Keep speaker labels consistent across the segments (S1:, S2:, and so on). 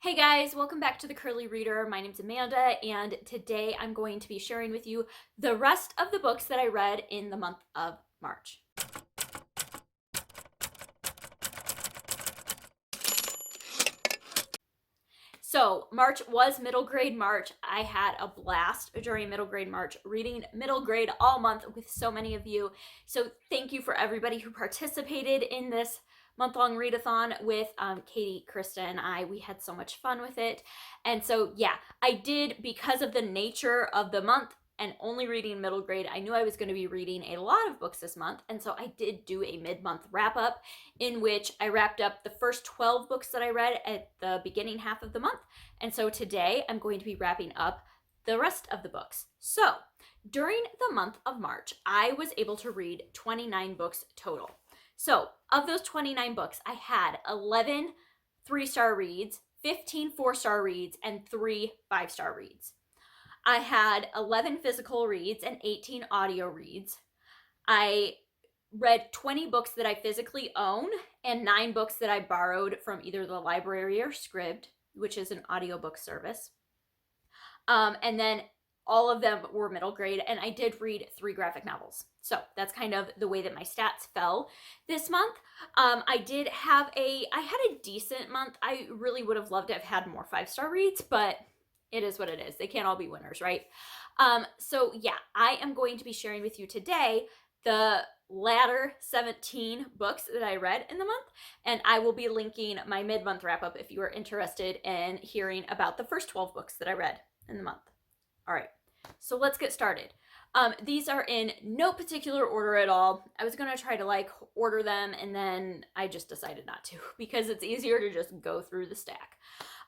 S1: Hey guys, welcome back to the Curly Reader. My name's Amanda, and today I'm going to be sharing with you the rest of the books that I read in the month of March. So March was middle grade March. I had a blast during middle grade March reading middle grade all month with so many of you. So thank you for everybody who participated in this month-long readathon with Katie, Krista, and I. We had so much fun with it. And so yeah, I did, because of the nature of the month and only reading middle grade, I knew I was going to be reading a lot of books this month. And so I did do a mid-month wrap-up in which I wrapped up the first 12 books that I read at the beginning half of the month. And so today I'm going to be wrapping up the rest of the books. So during the month of March, I was able to read 29 books total. So of those 29 books, I had 11 3-star reads, 15 4-star reads, and 3 5-star reads. I had 11 physical reads and 18 audio reads. I read 20 books that I physically own and 9 books that I borrowed from either the library or Scribd, which is an audiobook service. And then all of them were middle grade, and I did read 3 graphic novels. So that's kind of the way that my stats fell this month. I had a decent month. I really would have loved to have had more 5-star reads, but it is what it is. They can't all be winners, right? So yeah, I am going to be sharing with you today the latter 17 books that I read in the month, and I will be linking my mid-month wrap-up if you are interested in hearing about the first 12 books that I read in the month. All right, so let's get started. These are in no particular order at all. I was going to try to order them, and then I just decided not to because it's easier to just go through the stack.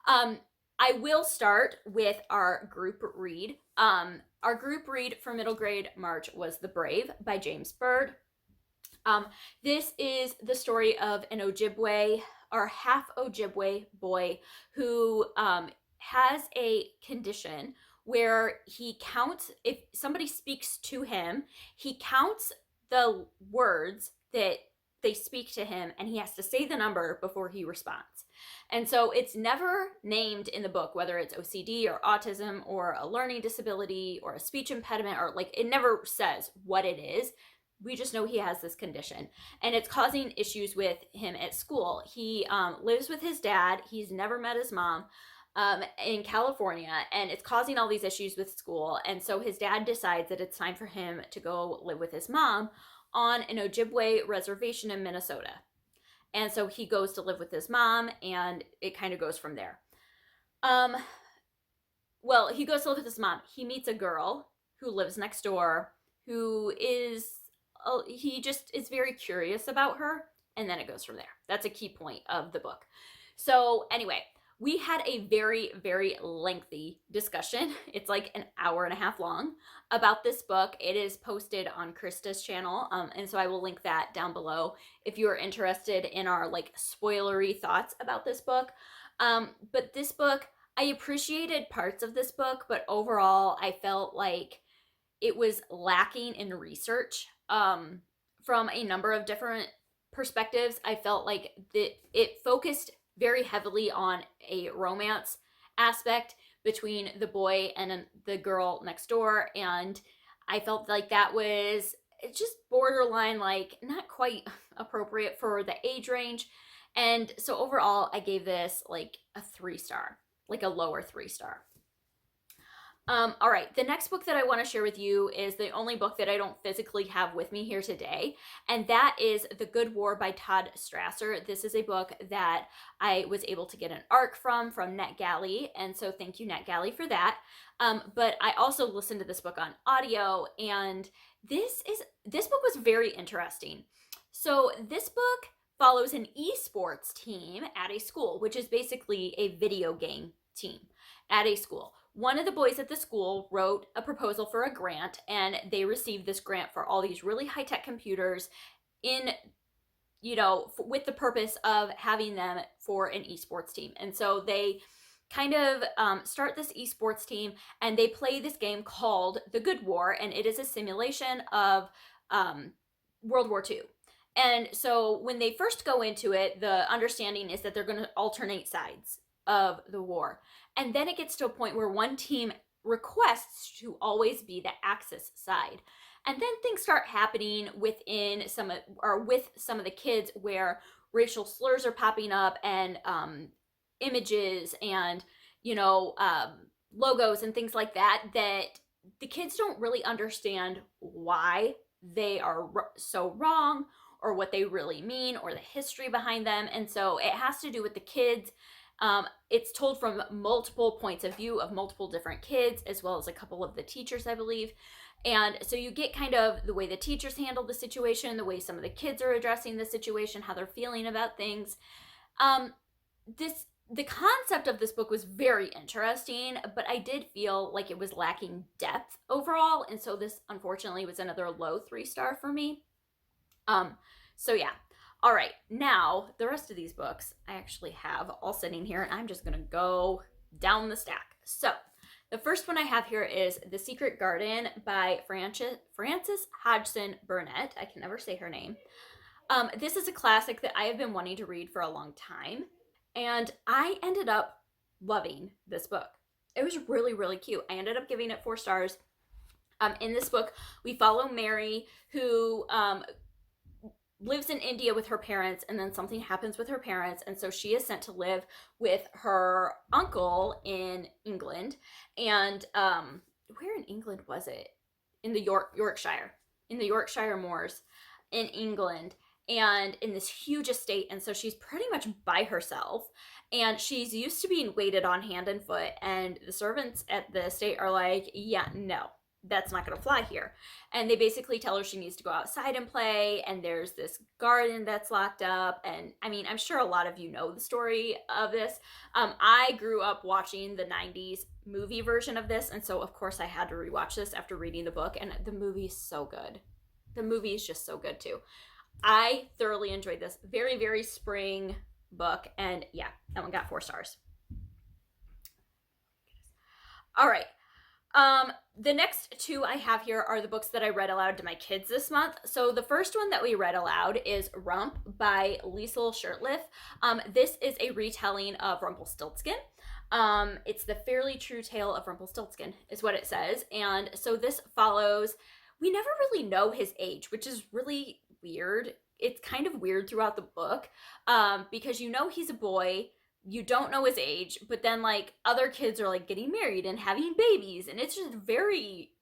S1: I will start with our group read. Our group read for middle grade March was The Brave by James Bird. This is the story of an Ojibwe or half Ojibwe boy who has a condition where he counts, if somebody speaks to him, he counts the words that they speak to him, and he has to say the number before he responds. And so it's never named in the book whether it's OCD or autism or a learning disability or a speech impediment, or it never says what it is. We just know he has this condition, and it's causing issues with him at school. He lives with his dad. He's never met his mom in California, and it's causing all these issues with school. And so his dad decides that it's time for him to go live with his mom on an Ojibwe reservation in Minnesota. And so he goes to live with his mom, and it kind of goes from there. Well, he goes to live with his mom. He meets a girl who lives next door who is, he just is very curious about her, and then it goes from there. That's a key point of the book. So anyway, we had a very, very lengthy discussion. It's like an hour and a half long about this book. It is posted on Krista's channel, and so I will link that down below if you are interested in our spoilery thoughts about this book. But this book, I appreciated parts of this book, but overall I felt like it was lacking in research from a number of different perspectives. I felt like it focused very heavily on a romance aspect between the boy and the girl next door, and I felt like that was just borderline not quite appropriate for the age range. And so overall I gave this a 3-star, a lower 3-star. All right, the next book that I want to share with you is the only book that I don't physically have with me here today, and that is The Good War by Todd Strasser. This is a book that I was able to get an ARC from NetGalley, and so thank you, NetGalley, for that. But I also listened to this book on audio, and this book was very interesting. So this book follows an esports team at a school, which is basically a video game team at a school. One of the boys at the school wrote a proposal for a grant, and they received this grant for all these really high-tech computers with the purpose of having them for an esports team. And so they kind of start this esports team, and they play this game called The Good War, and it is a simulation of World War II. And so when they first go into it, the understanding is that they're going to alternate sides of the war. And then it gets to a point where one team requests to always be the Axis side. And then things start happening with some of the kids where racial slurs are popping up, and images and logos and things like that the kids don't really understand why they are so wrong, or what they really mean, or the history behind them. And so it has to do with the kids. It's told from multiple points of view of multiple different kids, as well as a couple of the teachers, I believe. And so you get kind of the way the teachers handle the situation, the way some of the kids are addressing the situation, how they're feeling about things. The concept of this book was very interesting, but I did feel like it was lacking depth overall. And so this, unfortunately, was another low 3-star for me. So yeah. All right, now the rest of these books I actually have all sitting here, and I'm just gonna go down the stack. So the first one I have here is The Secret Garden by Frances Hodgson Burnett. I can never say her name. This is a classic that I have been wanting to read for a long time, and I ended up loving this book. It was really, really cute. I ended up giving it 4 stars. In this book, we follow Mary, who lives in India with her parents, and then something happens with her parents, and so she is sent to live with her uncle in England. And where in England was it? In the Yorkshire, in the Yorkshire moors in England, and in this huge estate. And so she's pretty much by herself, and she's used to being waited on hand and foot, and the servants at the estate are like, yeah, no, that's not going to fly here. And they basically tell her she needs to go outside and play, and there's this garden that's locked up. And I mean, I'm sure a lot of you know the story of this. I grew up watching the 90s movie version of this, and so of course I had to rewatch this after reading the book, and the movie's so good. The movie is just so good too. I thoroughly enjoyed this. Very, very spring book, and yeah, that one got 4 stars. All right. The next 2 I have here are the books that I read aloud to my kids this month. So the first one that we read aloud is Rump by Liesl Shirtliff. This is a retelling of Rumpelstiltskin. It's the fairly true tale of Rumpelstiltskin is what it says. And so this follows, we never really know his age, which is really weird. It's kind of weird throughout the book, because you know he's a boy, you don't know his age, but then like other kids are like getting married and having babies, and it's just very,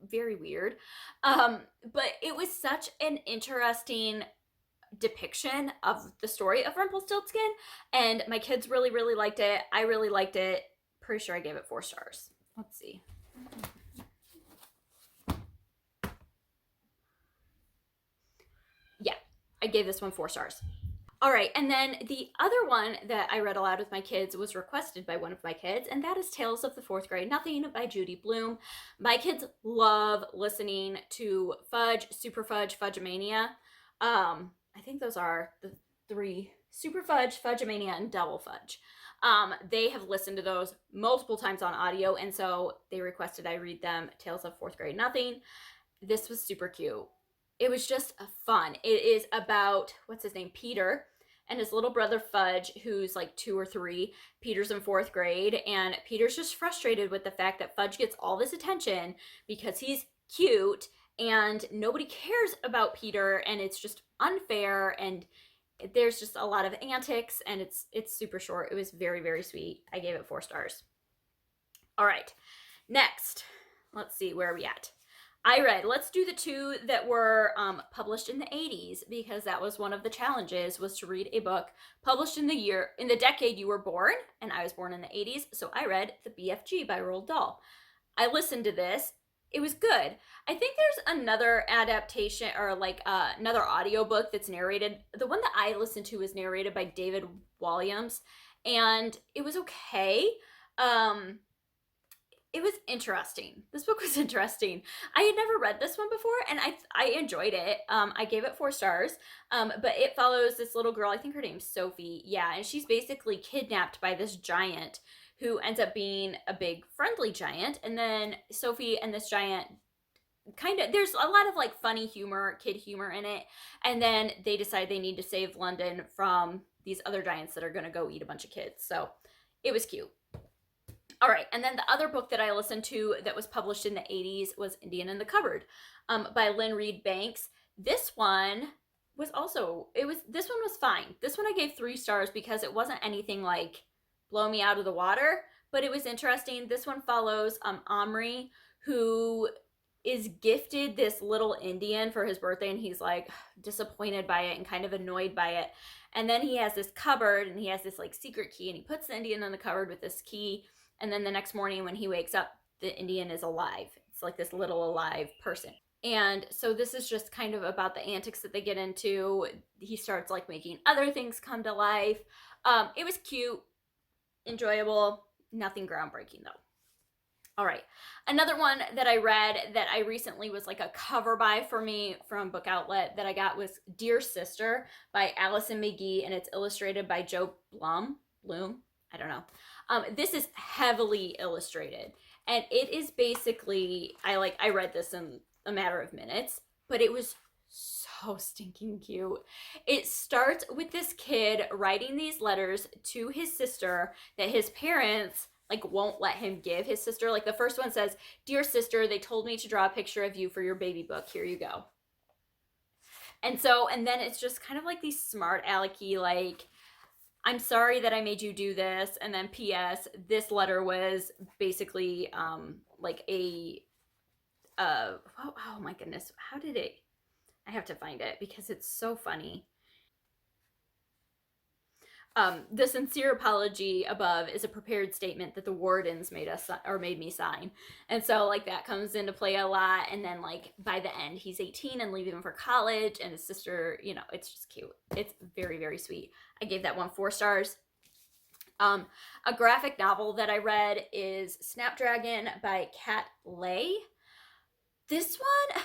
S1: very weird. But it was such an interesting depiction of the story of Rumpelstiltskin, and my kids really, really liked it. I really liked it. Pretty sure I gave it 4 stars. Let's see. Yeah, I gave this one 4 stars. All right, and then the other one that I read aloud with my kids was requested by one of my kids, and that is Tales of the Fourth Grade Nothing by Judy Blume. My kids love listening to Fudge, Super Fudge, Fudgemania. I think those are the 3, Super Fudge, Fudgemania, and Double Fudge. They have listened to those multiple times on audio, and so they requested I read them Tales of Fourth Grade Nothing. This was super cute. It was just fun. It is about, what's his name, Peter, and his little brother Fudge, who's like 2 or 3. Peter's in 4th grade, and Peter's just frustrated with the fact that Fudge gets all this attention because he's cute, and nobody cares about Peter, and it's just unfair, and there's just a lot of antics, and it's super short. It was very, very sweet. I gave it 4 stars. All right, next, let's see, where are we at? Let's do the 2 that were published in the 80s, because that was one of the challenges, was to read a book published in the decade you were born, and I was born in the 80s, so I read The BFG by Roald Dahl. I listened to this. It was good. I think there's another adaptation, or like another audiobook that's narrated. The one that I listened to was narrated by David Walliams, and it was okay. It was interesting. This book was interesting. I had never read this one before, and I enjoyed it. I gave it 4 stars, but it follows this little girl, I think her name's Sophie, yeah, and she's basically kidnapped by this giant who ends up being a big friendly giant, and then Sophie and this giant there's a lot of like funny humor, kid humor in it, and then they decide they need to save London from these other giants that are going to go eat a bunch of kids. So it was cute. All right, and then the other book that I listened to that was published in the 80s was Indian in the Cupboard by Lynn Reed Banks. This one was this one was fine. This one I gave 3 stars because it wasn't anything like blow me out of the water, but it was interesting. This one follows Omri, who is gifted this little Indian for his birthday, and he's like disappointed by it and kind of annoyed by it. And then he has this cupboard and he has this like secret key, and he puts the Indian in the cupboard with this key. And then the next morning when he wakes up, the Indian is alive. It's like this little alive person. And so this is just kind of about the antics that they get into. He starts like making other things come to life. It was cute, enjoyable, nothing groundbreaking though. All right, another one that I read that I recently was like a cover buy for me from Book Outlet that I got was Dear Sister by Allison McGee, and it's illustrated by Joe Bloom. I don't know. This is heavily illustrated, and it is basically, I read this in a matter of minutes, but it was so stinking cute. It starts with this kid writing these letters to his sister that his parents like won't let him give his sister. Like the first one says, "Dear sister, they told me to draw a picture of you for your baby book. Here you go." And then it's just kind of like these smart alecky, like, I'm sorry that I made you do this. And then P.S. This letter was basically like oh my goodness. How did it? I have to find it because it's so funny. The sincere apology above is a prepared statement that the wardens made me sign. And so like that comes into play a lot. And then like by the end, he's 18 and leaving for college, and his sister, it's just cute. It's very, very sweet. I gave that one 4 stars. A graphic novel that I read is Snapdragon by Kat Lay. This one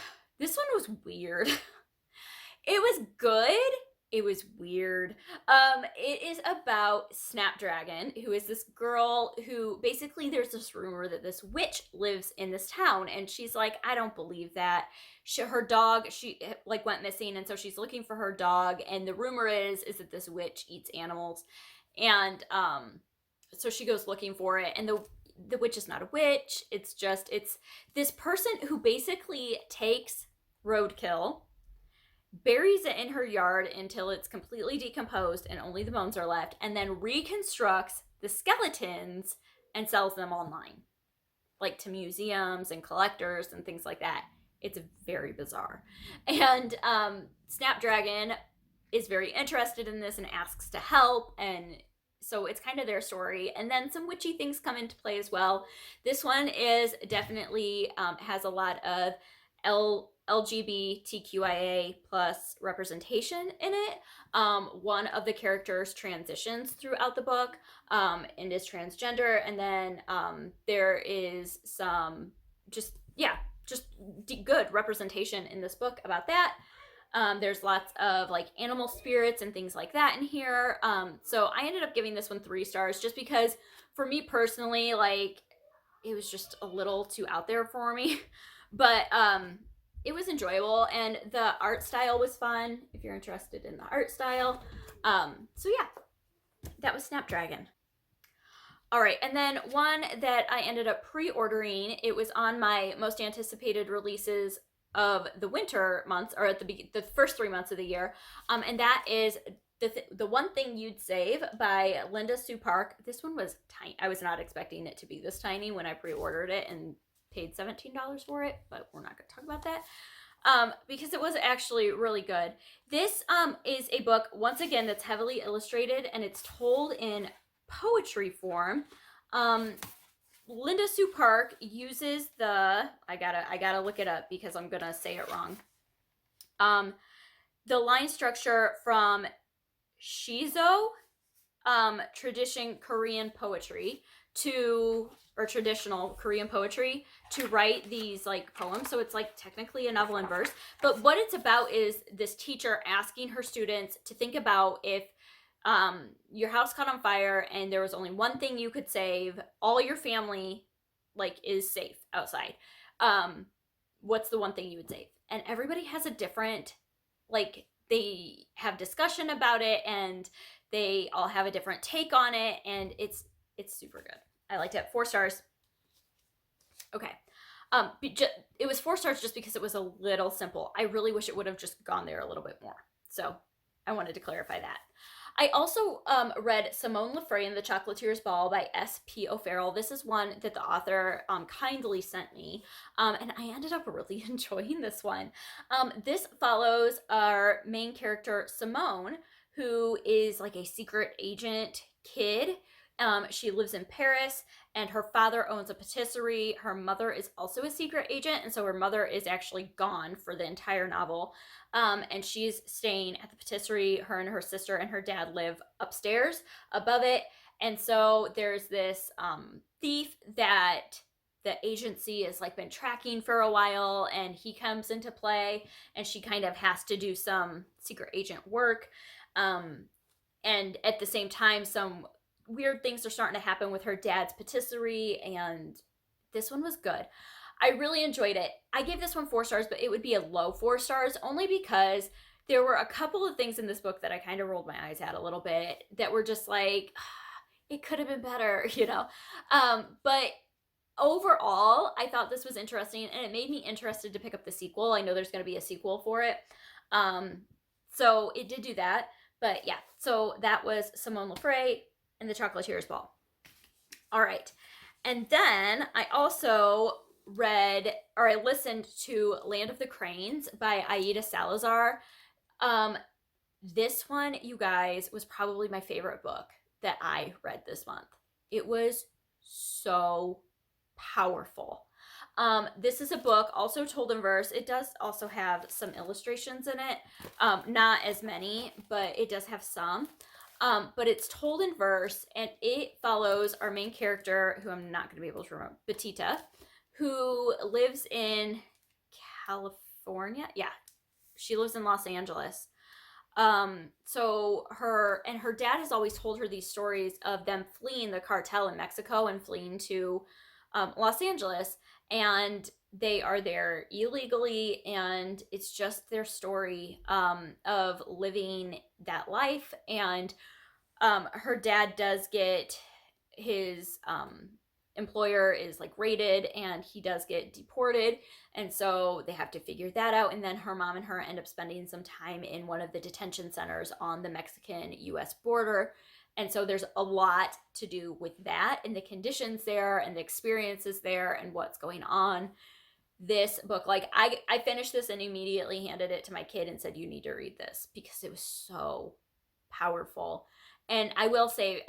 S1: was weird. It was good. It was weird. It is about Snapdragon, who is this girl who basically there's this rumor that this witch lives in this town, and she's like, I don't believe that. Her dog, she like went missing, and so she's looking for her dog, and the rumor is that this witch eats animals, and so she goes looking for it, and the witch is not a witch. It's this person who basically takes roadkill, buries it in her yard until it's completely decomposed and only the bones are left, and then reconstructs the skeletons and sells them online, like to museums and collectors and things like that. It's very bizarre. And Snapdragon is very interested in this and asks to help, and so it's kind of their story. And then some witchy things come into play as well. This one is definitely has a lot of LGBTQIA plus representation in it. One of the characters transitions throughout the book and is transgender, and then there is some just good representation in this book about that. There's lots of like animal spirits and things like that in here. So I ended up giving this one 3 stars just because for me personally, like, it was just a little too out there for me. But it was enjoyable, and the art style was fun if you're interested in the art style. So yeah, that was Snapdragon. All right, and then one that I ended up pre-ordering, it was on my most anticipated releases of the winter months, or at the first 3 months of the year, and that is the One Thing You'd Save by Linda Sue Park. This one was tiny. I was not expecting it to be this tiny when I pre-ordered it and paid $17 for it, but we're not going to talk about that because it was actually really good. This is a book, once again, that's heavily illustrated, and it's told in poetry form. Linda Sue Park uses I gotta look it up because I'm gonna say it wrong. The line structure from Shizo traditional Korean poetry to write these like poems. So it's like technically a novel in verse, but what it's about is this teacher asking her students to think about if your house caught on fire and there was only one thing you could save, all your family like is safe outside, what's the one thing you would save? And everybody has a different, like, they have discussion about it and they all have a different take on it, and it's It's super good. I liked it. 4 stars. Okay. It was 4 stars just because it was a little simple. I really wish it would have just gone there a little bit more. So I wanted to clarify that. I also read Simone Lefray and the Chocolatier's Ball by S.P. O'Farrell. This is one that the author kindly sent me, and I ended up really enjoying this one. This follows our main character, Simone, who is like a secret agent kid. She lives in Paris, and her father owns a patisserie. Her mother is also a secret agent, and so her mother is actually gone for the entire novel. And she's staying at the patisserie. Her and her sister and her dad live upstairs above it. And so there's this thief that the agency has like been tracking for a while, and he comes into play, and she kind of has to do some secret agent work. And at the same time, some weird things are starting to happen with her dad's patisserie, and this one was good. I really enjoyed it. I gave this one 4 stars, but it would be a low 4 stars only because there were a couple of things in this book that I kind of rolled my eyes at a little bit that were just like, it could have been better, you know? But overall, I thought this was interesting, and it made me interested to pick up the sequel. I know there's going to be a sequel for it. So it did do that. But yeah, so that was Simone Lefray and the Chocolatier's Ball. All right. And then I also I listened to Land of the Cranes by Aida Salazar. This one, you guys, was probably my favorite book that I read this month. It was so powerful. This is a book also told in verse. It does also have some illustrations in it. Not as many, but it does have some. But it's told in verse, and it follows our main character, who I'm not going to be able to remember, Batita, who lives in California. Yeah, she lives in Los Angeles. So her dad has always told her these stories of them fleeing the cartel in Mexico and fleeing to Los Angeles, and they are there illegally, and it's just their story of living that life. And her dad does get his employer is like raided, and he does get deported, and so they have to figure that out. And then her mom and her end up spending some time in one of the detention centers on the Mexican-US border. And so there's a lot to do with that, and the conditions there, and the experiences there, and what's going on. This book, like, I finished this and immediately handed it to my kid and said, you need to read this, because it was so powerful. And I will say,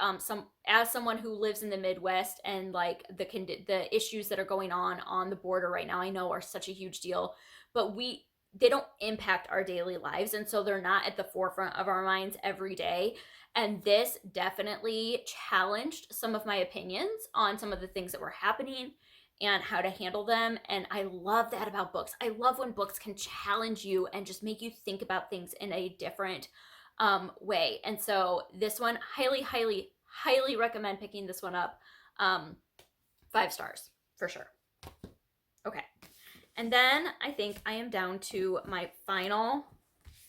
S1: as someone who lives in the Midwest, and like the issues that are going on the border right now, I know are such a huge deal, but they don't impact our daily lives, and so they're not at the forefront of our minds every day. And this definitely challenged some of my opinions on some of the things that were happening and how to handle them. And I love that about books. I love when books can challenge you and just make you think about things in a different way. And so this one, highly, highly, highly recommend picking this one up. 5 stars for sure. Okay. And then I think I am down to my final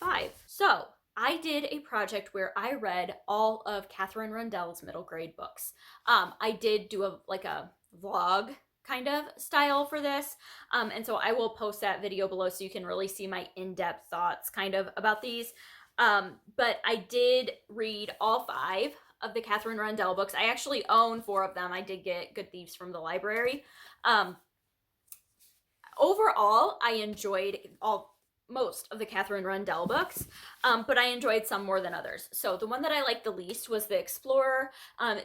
S1: 5. So I did a project where I read all of Katherine Rundell's middle grade books. I did do a vlog kind of style for this. And so I will post that video below so you can really see my in-depth thoughts kind of about these. But I did read all 5 of the Katherine Rundell books. I actually own 4 of them. I did get Good Thieves from the library. Overall, I enjoyed most of the Katherine Rundell books, but I enjoyed some more than others. So the one that I liked the least was The Explorer.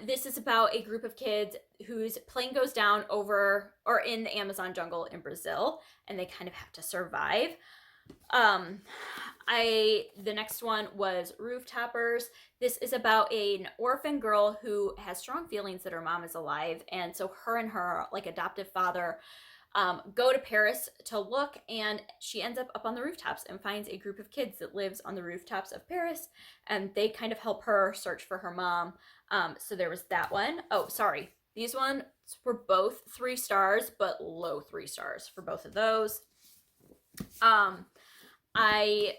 S1: This is about a group of kids whose plane goes down in the Amazon jungle in Brazil, and they kind of have to survive. The next one was Rooftoppers. This is about an orphan girl who has strong feelings that her mom is alive, and so her and her adoptive father go to Paris to look, and she ends up on the rooftops and finds a group of kids that lives on the rooftops of Paris, and they kind of help her search for her mom. So there was that one. Oh, sorry. These ones were both 3 stars, but low 3 stars for both of those. I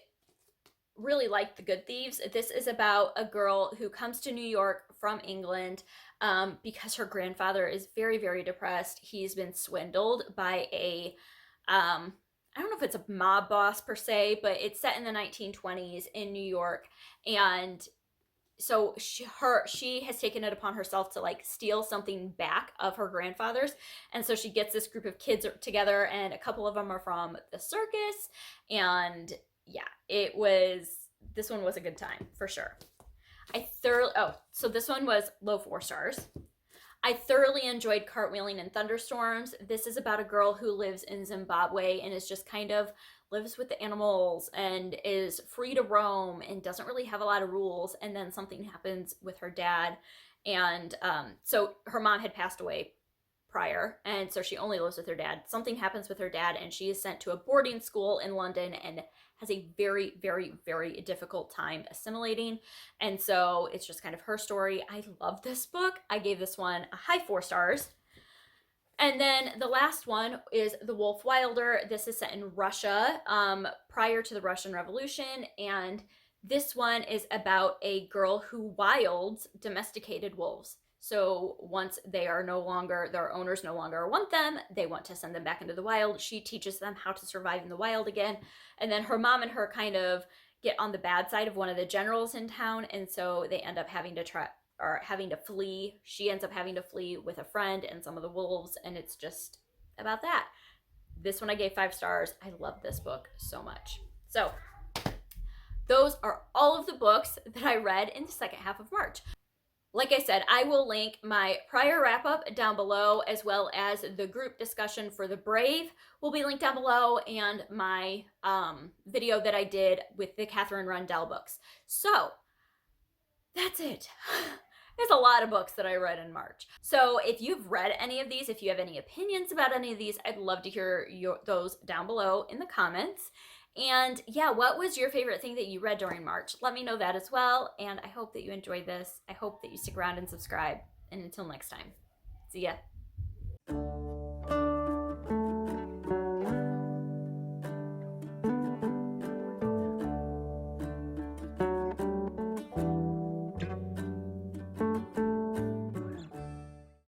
S1: really liked The Good Thieves. This is about a girl who comes to New York from England. because her grandfather is very, very depressed. He's been swindled by I don't know if it's a mob boss per se, but it's set in the 1920s in New York. And so she has taken it upon herself to like steal something back of her grandfather's, and so she gets this group of kids together, and a couple of them are from the circus. And yeah, this one was a good time for sure. So this one was low 4 stars. I thoroughly enjoyed Cartwheeling in Thunderstorms. This is about a girl who lives in Zimbabwe and is just kind of lives with the animals and is free to roam and doesn't really have a lot of rules. And then something happens with her dad. And so her mom had passed away prior, and so she only lives with her dad. Something happens with her dad, and she is sent to a boarding school in London and has a very, very, very difficult time assimilating. And so it's just kind of her story. I love this book. I gave this one a high 4 stars. And then the last one is The Wolf Wilder. This is set in Russia prior to the Russian Revolution. And this one is about a girl who wilds domesticated wolves. So once they are no longer, their owners no longer want them, they want to send them back into the wild. She teaches them how to survive in the wild again. And then her mom and her kind of get on the bad side of one of the generals in town. And so they end up having to flee. She ends up having to flee with a friend and some of the wolves. And it's just about that. This one I gave 5 stars. I love this book so much. So those are all of the books that I read in the second half of March. Like I said, I will link my prior wrap-up down below, as well as the group discussion for The Brave will be linked down below, and my video that I did with the Katherine Rundell books. So that's it. There's a lot of books that I read in March. So if you've read any of these, if you have any opinions about any of these, I'd love to hear those down below in the comments. And yeah, what was your favorite thing that you read during March? Let me know that as well. And I hope that you enjoyed this. I hope that you stick around and subscribe. And until next time, see ya.